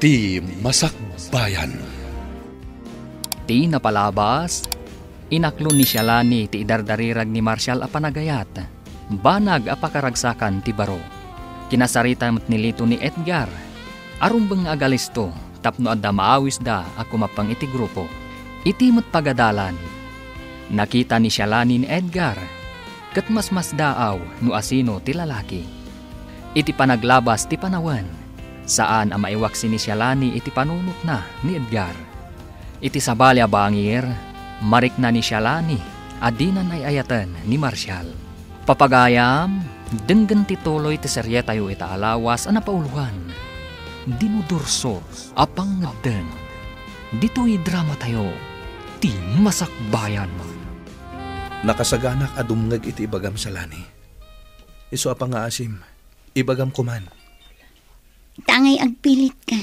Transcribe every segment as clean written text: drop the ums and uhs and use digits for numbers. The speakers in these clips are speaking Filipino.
Ti Masakbayan. Ti napalabas, inaklo ni Shalani ti idardarirag ni Marshall a panagayat. Banag a pakaragsakan ti baro. Kinasarita mo't nilito ni Edgar. Arumbang agalisto, tapno adda maawis da a kumapang iti grupo. Iti mo't pagadalan. Nakita ni Shalani ni Edgar. Kat mas daaw no asino ti lalaki. Iti panaglabas ti panawan. Saan ang maiwaksi ni Shalani iti panunot na ni Edgar. Iti sabalya bangir, marik na ni Shalani, adinan ay ayatan ni Marshall. Papagayam, denggan ti tuloy ti serye tayo ita alawas ang napauluhan. Dinudurso, apang ngeden. Dito'y drama tayo, ti Masakbayan. Nakasaganak adumngag iti ibagam Shalani. Iso apang nga asim, ibagam kuman. Tangay agpilit ka.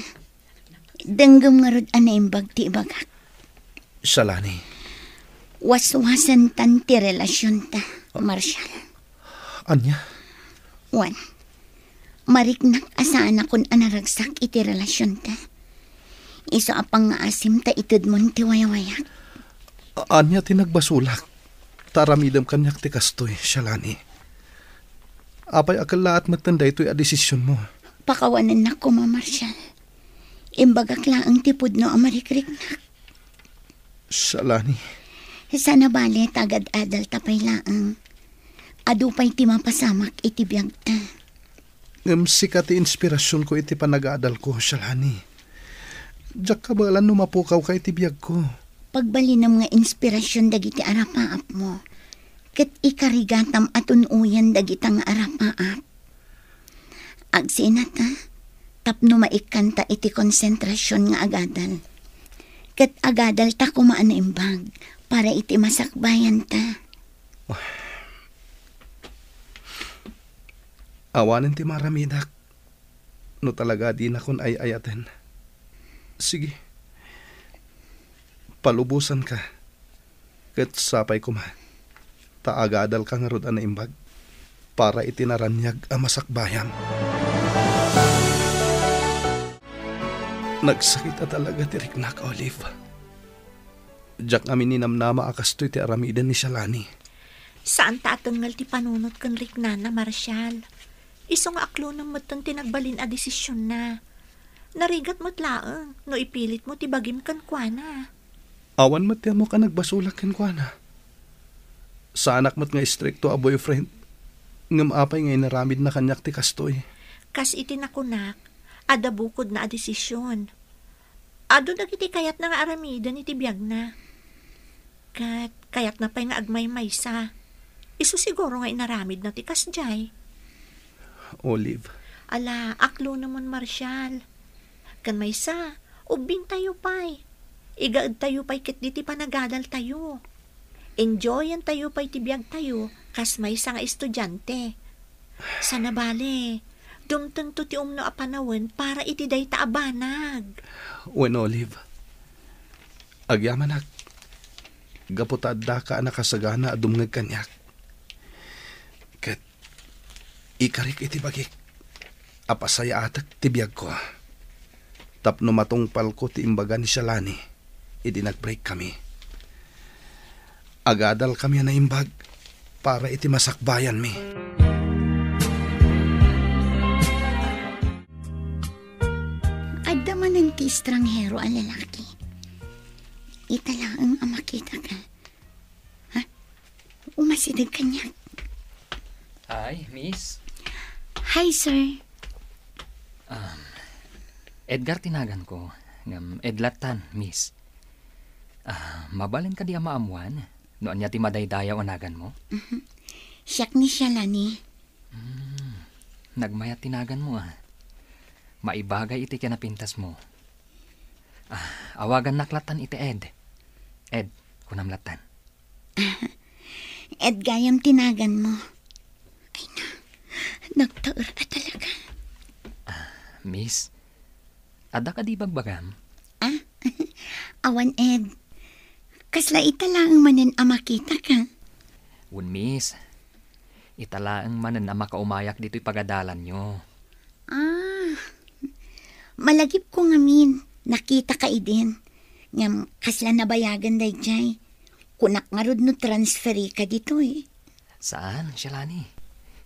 Denggam nga rod anaimbag ti ibagak. Shalani. Waswasan tan ti relasyon ta, Marshall. Anya? Wan. Mariknak asaan akon anaragsak iti relasyon ta. Iso apang nga asim ta itid mon ti wayawayak. Anya tinagbasulak. Taramidam kanyak ti kastoy, Shalani. Apay akala at matanda ito'y adesisyon mo. Pakawanan na ko, Marshall. Imbagak lang ang tipod no amarikrik na. Shalani. Sana bali tagad-adal tapay laang. Adupay ti mapasamak iti biyag ta. Sikat ti inspirasyon ko iti panag-aadal ko, Shalani. Diyak kabalan numapukaw ka iti biyag ko. Pagbalinam nga inspirasyon dagiti arapaap mo. Ket ikarigatam atun uyan dagitang arapaap. Agsinata, tapno maikanta iti konsentrasyon nga agadal. Ket agadal ta kumaan na imbag para iti masakbayan ta. Awanin ti maramidak. No talaga di na kun ay ayaten. Sige. Palubusan ka. Ket sapay kuma. Taagadal ka nga rod na imbag para itinaranyag ang masakbayan. Nagsakit na talaga ti Riknak, Olive. Diyak amin ninamnama akastoy ti aramidan ni Shalani. Saan ta atengal ti panunot kan Riknana, Marshall? Iso nga aklo ng matang tinagbalin a desisyon na. Narigat mo't laang, no ipilit mo ti bagim kan kuana. Awan mo't mo ka nagbasulak kan kuana. Sa anak mo't nga istrikto a boyfriend, ngam apay ngay naramid na kanyak ti kastoy. Kas iti nakunak, ada bukod na a desisyon. Ado dagiti kayat na nga aramidan iti biyag na. Kayat na pa'y nga agmay maysa. Iso siguro nga inaramid na ti kasjay. Olive. Ala, aklo naman, Marshall. Kan maysa, ubing tayo pa'y. Igaad tayo pa'y kit diti panagadal tayo. Enjoyan tayo pa'y ti biyag tayo, kas maysa nga estudyante. Sana bale, dumteng to ti umno a panawin para iti day taabanag. Wen Olive, agyamanak, gaputadda ka nakasagana adumngag kanyak. Ket, ikarik iti bagik, apasaya atak ti biyag ko. Tapno matungpal ko ti imbaga ni Shalani, idi nag-break kami. Agadal kami na imbag para iti masakbayan mi. Adda man ang ti estranghero ang lalaki. Italaang ang makita ka. Ha? Umasidag kanya. Hi, miss. Hi, sir. Edgar tinagan ko. Edlatan, miss. Mabalin ka di maamuan. Noon niya ti madaydayaw anagan mo? Siyak ni Shalani. Nagmayat tinagan mo Maibagay iti kinapintas mo. Awagan naklatan iti Ed. Ed, kunamlatan. Ed, gayam tinagan mo. Ay na, nagtaur ka talaga. Miss, ada ka di bagbagam? Awan, Ed. Kasla italaang manan ang makita ka. Miss, italaang manan ang makaumayak dito'y pagadalan nyo. Malagip ko ngamin, nakita ka idin. Ngam, kasla nabayagan day jay. Kunak nga rod no transferi ka dito eh. Saan, Shalani?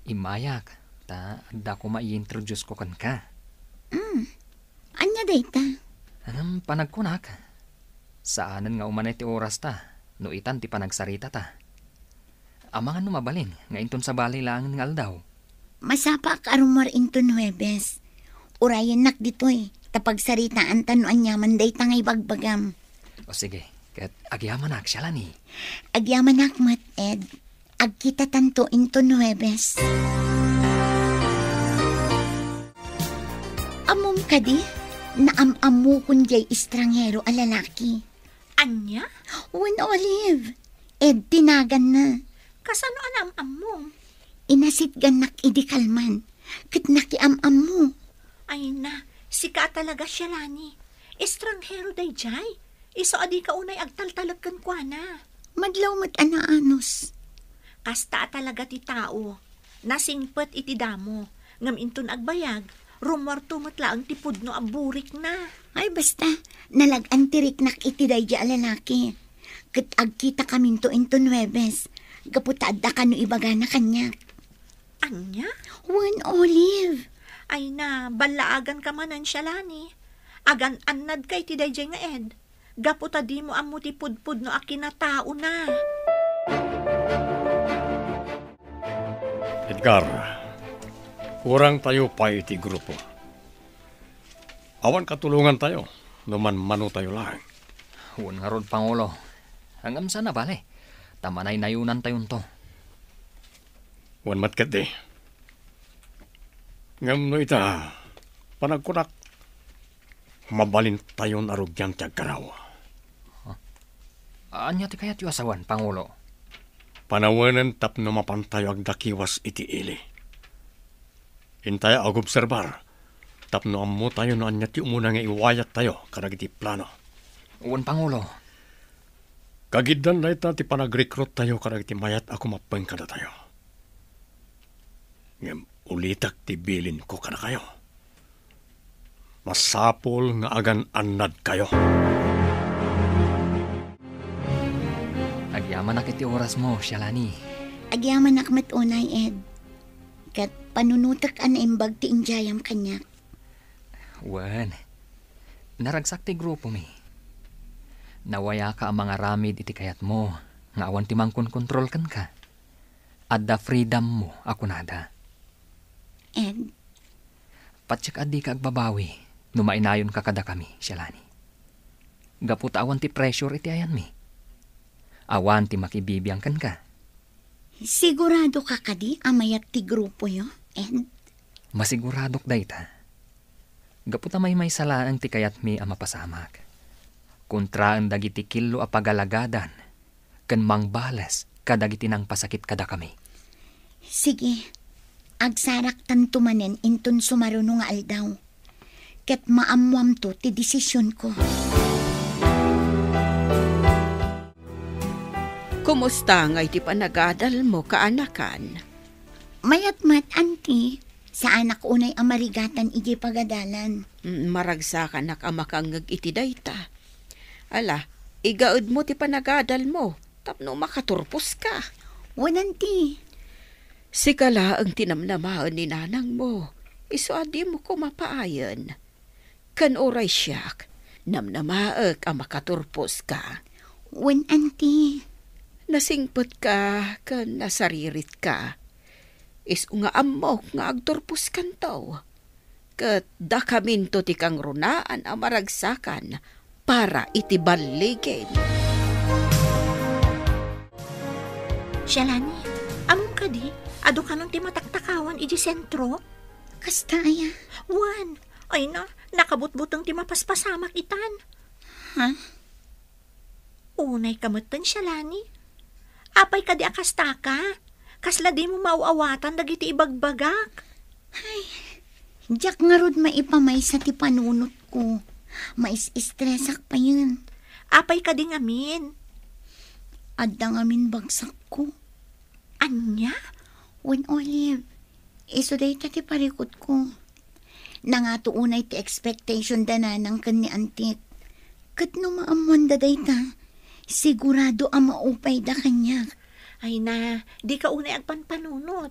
Imayak. Da ko ma-i-introduce ko kan ka. Anya day ta? Panagkunak. Saanan nga umanay ti oras ta. No itan ti panagsarita ta. Amangan no mabalin, nga inton sa balay lang ng aldaw. Masapa ka arumar into Nuebes. Urayan nak dito eh. Tapag saritaan tanuan yaman day tangay bagbagam. O sige, kat agyaman ak, Shalani. Agyaman nak mat Ed. Agkita tanto into Nuebes. Amom ka di? Naam-amu kun jay estranghero a lalaki. Anya? Wen Olive. Ed tinagan na. Kasano anam-am mo? Inasit ganak idikalman. Kit nakiam-am mo. Ay na, sika talaga siya, Lani. Estranghero day jay. Iso adi ka unay agtaltalagkan kwa na. Madlaw mat anaanos. Kasta talaga ti tao. Nasingpet iti damo. Ngam inton agbayag, rumorto matla ang tipod no aburik na. Ay basta, nalag-antirik nak iti day ja lalaki. Kit agkita kaminto into Nuebes. Gaputad da ka no ibaga na kanya. Anya? Wen Olive. Ay na, balaagan ka manan siya, Lani. Agan annad kay ti dayjay nga Ed. Gaputa di mo amu ti pudpud no akinatao na. Edgar, kurang tayo pa iti grupo. Awan katulungan tayo, numan mano tayo lang. Huwag nga rod, Pangulo. Hanggang sana bale. Tamanay nayunan tayon to. Wan matkat di. Ngam no ita, panagkunak. Mabalin tayo narugyan tiyag karawa. Anya ti kayat yu asawan, Pangulo? Panawanan tap na mapantayo agdakiwas iti ili. Hintaya agobserbar. Tap no ammo tayo no anya ti umuna nga iwayat tayo karag iti plano. Uwan, Pangulo. Kagiddan na ita ti panag-recruit tayo karag iti mayat ako mapeng kada tayo. Ngam ulitak ti bilin ko kada kayo. Masapol nga agan annad kayo. Agyaman na kiti oras mo, Shalani. Agyaman nak mat unay Ed. Kat panunutak an imbag ti injayam kanya. Wan. Naragsak ti grupo mi. Nawaya ka ang mga ramid iti kayat mo. Nga awan ti mangkon kontrol kan ka. Adda freedom mo, ako nada. Ed, Patsyak adi ka agbabawi. Numainayon ka kada kami, Shalani. Gaputa awan ti pressure iti ayan mi. Awan ti makibibiyang kan ka. sigurado ka kadi amayat ti grupo yo, Ed? Masiguradok dayta. Gaputa may salaang ti kayat mi ang mapasamak. Kontraan dagiti kilo a pagalagadan. Ken mangbales kadagiti nang pasakit kada kami. Sige, agsarak tanto manen inton sumaruno nga aldaw. Ket maamuam to ti desisyon ko. Kumusta nga iti panagadal mo kaanakan? Mayat-mat, auntie. Sa anak unay amarigatan iji pagadalan. Maragsakan nak amakangag iti dayta. Ala, igaud mo ti panagadal mo, tapno makaturpos ka. Auntie. Sikala ang tinamnamaan ni nanang mo, iso adi mo ko mapaayan. Kan oray siyak, namnamaak ang makaturpos ka. Auntie. Nasingpot ka, kan nasaririt ka. Is nga amok nga agturpos kantaw. Kat dakaminto ti kang runaan ang maragsakan para itibaligin. Shalani, among ka di, ado ka nung ti mataktakawan iji sentro? Kasta aya. Wan, ay na, nakabutbutang ti mapaspasamak itan. Ha? Unay kamutan, Shalani. Apay ka di akasta ka. Kasla di mo mauawatan dagiti ibagbagak. Diyak nga rod maipamay sa ti panunot ko. Mais-stressak pa yun. Apay ka di ngamin. Adda ngamin bagsak ko. Anya? Wen Olive, iso day ti parikot ko. Nangatuunay ti expectation dananang kan ni antik. Kat no maamuan da dayta, sigurado ang maupay da kanya. Ay na, di ka unay agpanpanunot.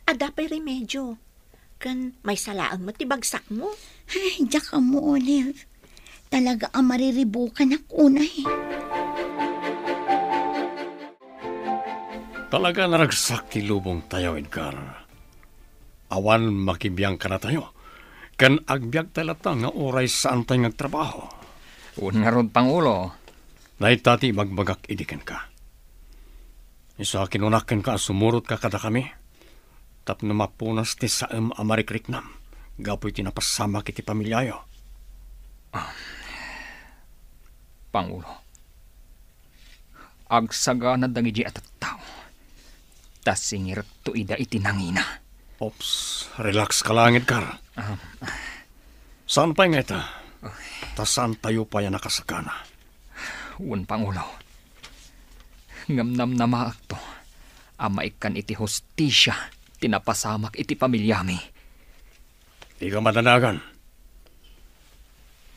Adapay remedyo. Kan may salaan mo tibagsak mo. Ay, diyak ka mo, Olive. Talaga ang mariribukan ak unay. Talaga naragsak ti lubong tayo, Edgar. Awan makibiyang ka na tayo. Kan agbyag talata nga oray saan tayo nagtrabaho. Nga rod, Pangulo. Naitati magbagak idikan ka. Isa kinunakin ka sumurot ka kada kami. Tap na mapunas ti saam amarikrik-nam. Gapoy tinapasama kiti pamilyayo. Pangulo. Agsaga na dangiji at tao. Tas singir to ida itinangina. Ops, relax ka lang, Edgar. Saan pa nga ita? Saan tayo pa yan nakasakana? Pangulo. Ngamnam na maak to. Amaikan iti hostisya. Tinapasamak iti pamilyami. Di ka madanagan.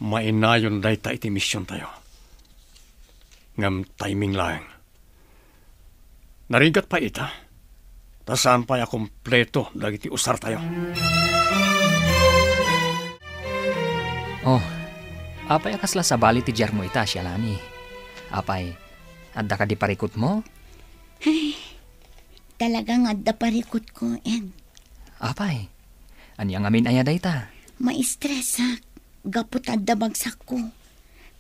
Mainayon day ta iti misyon tayo. Ngam timing lang. Narigat pa ita. Saan pa ya kompleto dagiti usar tayo. Apay akasla sa bali ti Jermo ita, Shalani. Apay, adda ka di parikot mo? Ay, talagang adda parikot ko, Ed. Apay, anyang amin ayaday ta. Ma-stress ha. Gapot adda bagsak ko.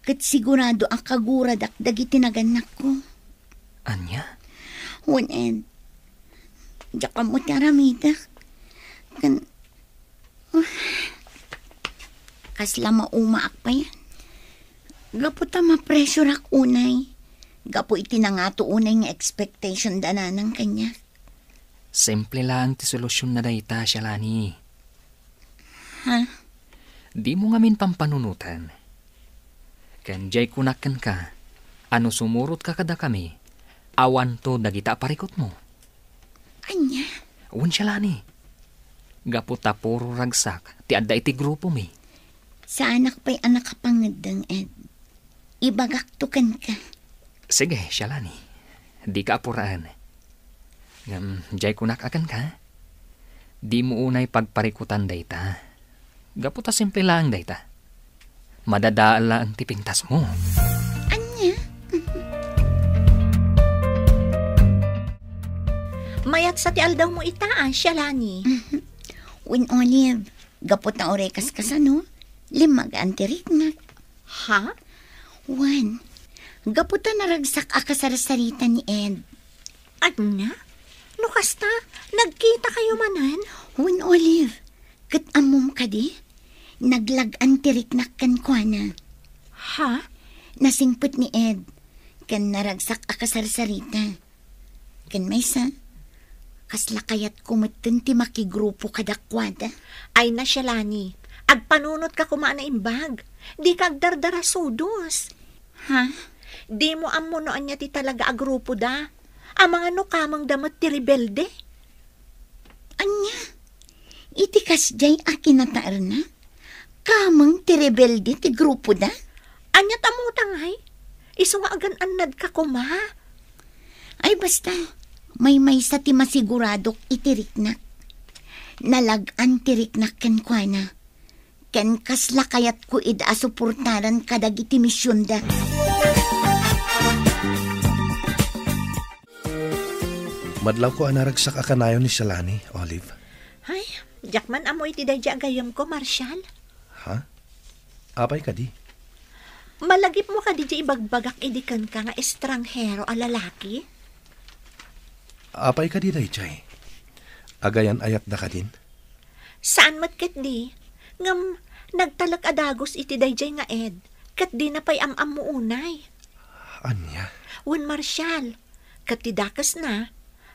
Kat sigurado ang kaguradak dagiti naganak ko. Anya? Ed. Diyak ka mo tiaramida. Kasla maumaak pa yan. Gapo ta ma-pressure ak unay. Gapo iti na nga to unay nga expectation dananang kanya. Simple lang ti solusyon na dayta, Shalani. Ha? Di mo ngamin pampanunutan. Kanjay kunakan ka. Ano sumurot ka kada kami. Awan to dagita parikot mo. Anya? Shalani. Gapo ta puro ragsak. Ti adda iti grupo mi. Sa anak pa'y anak kapangadang, Ed. Ibagaktukan ka. Sige, Shalani. Di ka apuraan. Jay kunak akan ka. Di mo unay pagparikutan dayta. Gaputa simple lang dayta. Madadaala ang tipintas mo. Anya? Mayat sa ti aldaw mo itaan, Shalani. Olive, gapot na orekas ka sa no? Limag antiriknak. Ha? Gapot na naragsak akasarasarita ni Ed. Anya? Nukas ta? Nagkita kayo manan? Olive, kat amom ka di? Naglag antiriknak kan kwa na. Ha? Nasingput ni Ed. Kan naragsak akasarasarita. Kan may sa? Kasla kayat kumutun ti makigrupo kadakwada. Ay na, Shalani. Agpanunot ka kumaan na imbag. Di ka agdardara sudos. Ha? Di mo amunoan niya ti talaga agrupo da. Ang mga nukamang damot ti rebelde. Anya? Iti kasjay akinataar na? Kamang ti rebelde ti grupo da? Anya tamutangay? Iso nga agan-anad ka kuma. Ay basta, may sa ti masiguradok itiriknak. Nalag-an tiriknak ken kwa na. Ken kasla kayat ko ida suportaran kadag iti misyon da. Madlaw ko anaragsak akanayon ni Shalani, Olive. Ay, jakman amoy ti dayja agayam ko, Marshal. Ha? Apay ka di? Malagip mo ka di ibagbagak idikan ka nga estranghero a lalaki? Apay ka di, Dayjay? Agayan ayat da ka din? Saan matkat di? Ngam, nagtalak adagos iti dayjay nga Ed. Kat di na pay am mo unay. Anya? Marshal, kat ti dakas na,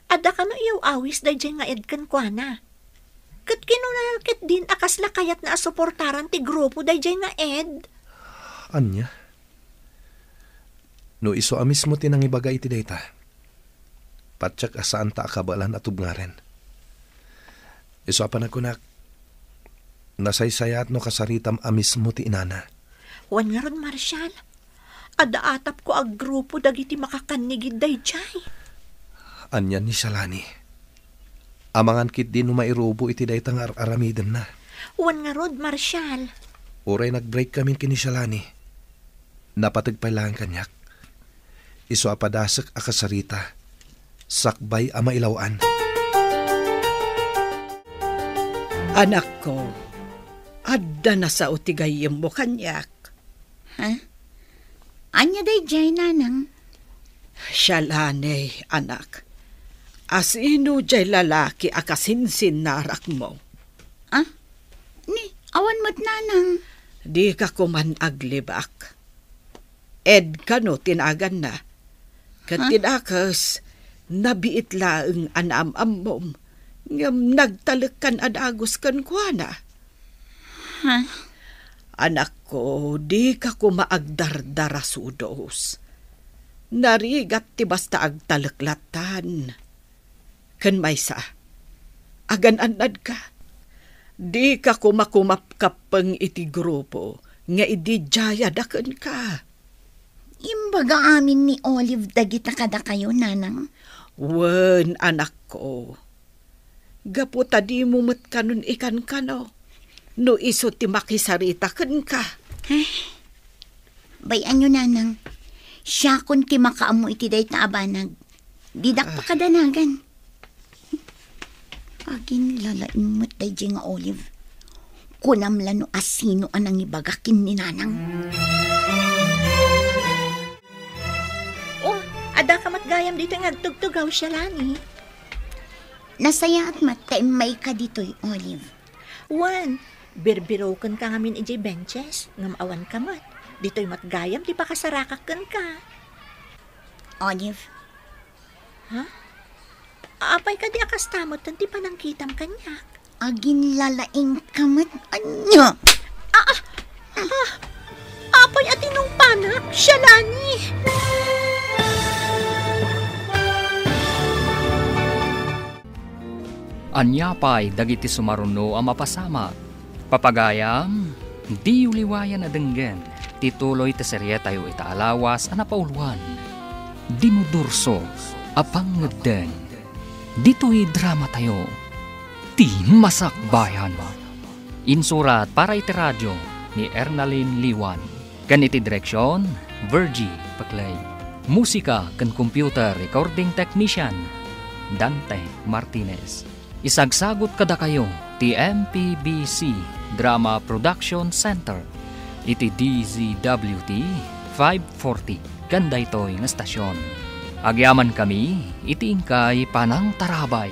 ada ka no iyaw awis dayjay nga Ed kan kwa na. Kat kinunalkit din akasla kayat na asuportaran ti grupo dayjay nga Ed. Anya? No iso amis mo tinang ibagay iti dayta. Patsak asaan ta akabalan at ubngaren. Iso apan akunak. Nasaysayat no kasaritam amis mo ti inana. Wan nga ron, Marshal. Adaatap ko ag grupo dagiti makakanigid dayjay. Anyan ni Shalani. Amangan kit din no mairubo iti daytang aramidem na. Wan nga ron, Marshal. Uray nag-break kami kini Shalani. Napatagpay lang kanyak. Iso apadasak akasarita. Sakbay ama ilawan. Anak ko, adda na sa utigayem mo kanyak. Ha? Anya dayjay, nanang? Shalane, anak. Asino jay lalaki akasinsin narak mo. Ah? Ni, awan mo't nanang. Di ka kuman aglibak. Ed kano tinagan na. Katinakas, nabiit laeng anam-am mo. Ngam nagtalikan adagos kan kuana. Ha? Anak ko, di ka kumaagdardara sudos. Narigat ti basta agtaliklatan. Kan may sa, agan-anad ka. Di ka kumakumapkapang iti grupo, nga idijaya dakan ka. Imbaga amin ni Olive dagita kada kayo, nanang. Wen, anak ko. Gaputa di mo mat kanon ikan kano. No iso ti makisarita kan ka. Bayan nyo, nanang. Siya kun ti makaamu iti dayt na abanag. Didak pa kadanagan. Agin lalain mo't dayjay nga Olive. Kunamla no asino anang ibagakin ni nanang. Oh, ada ka matgayam dito nga agtugtugaw, Shalani. Nasaya at may ka dito'y Olive. Wan, birbirokan ka ngamin ijay benches, ngamawan ka mat. Dito'y matgayam, di pa kasarakakan ka. Olive, Apay ka di akastamot, tanti pa nang kitam kanyak. agin lalaing kamat anya. Apay at inong panak, Shalani. Anyapay dagiti sumaruno ang mapasama. Papagayam, di uliwayan na denggen. Tituloy ta serye tayo itaalawas a napauluan. Dinudurso, apang ngeden. Dito'y drama tayo. Ti Masakbayan. Insurat para iti radyo ni Ernalyn Liwan. Ganiti direksyon, Virgie Paclay. Musika kan computer recording technician, Dante Martinez. Isagsagot kada kayo ti MPBC Drama Production Center iti DZWT 540 ganda ito'y nga stasyon. Agyaman kami iti ingkay panang tarabay.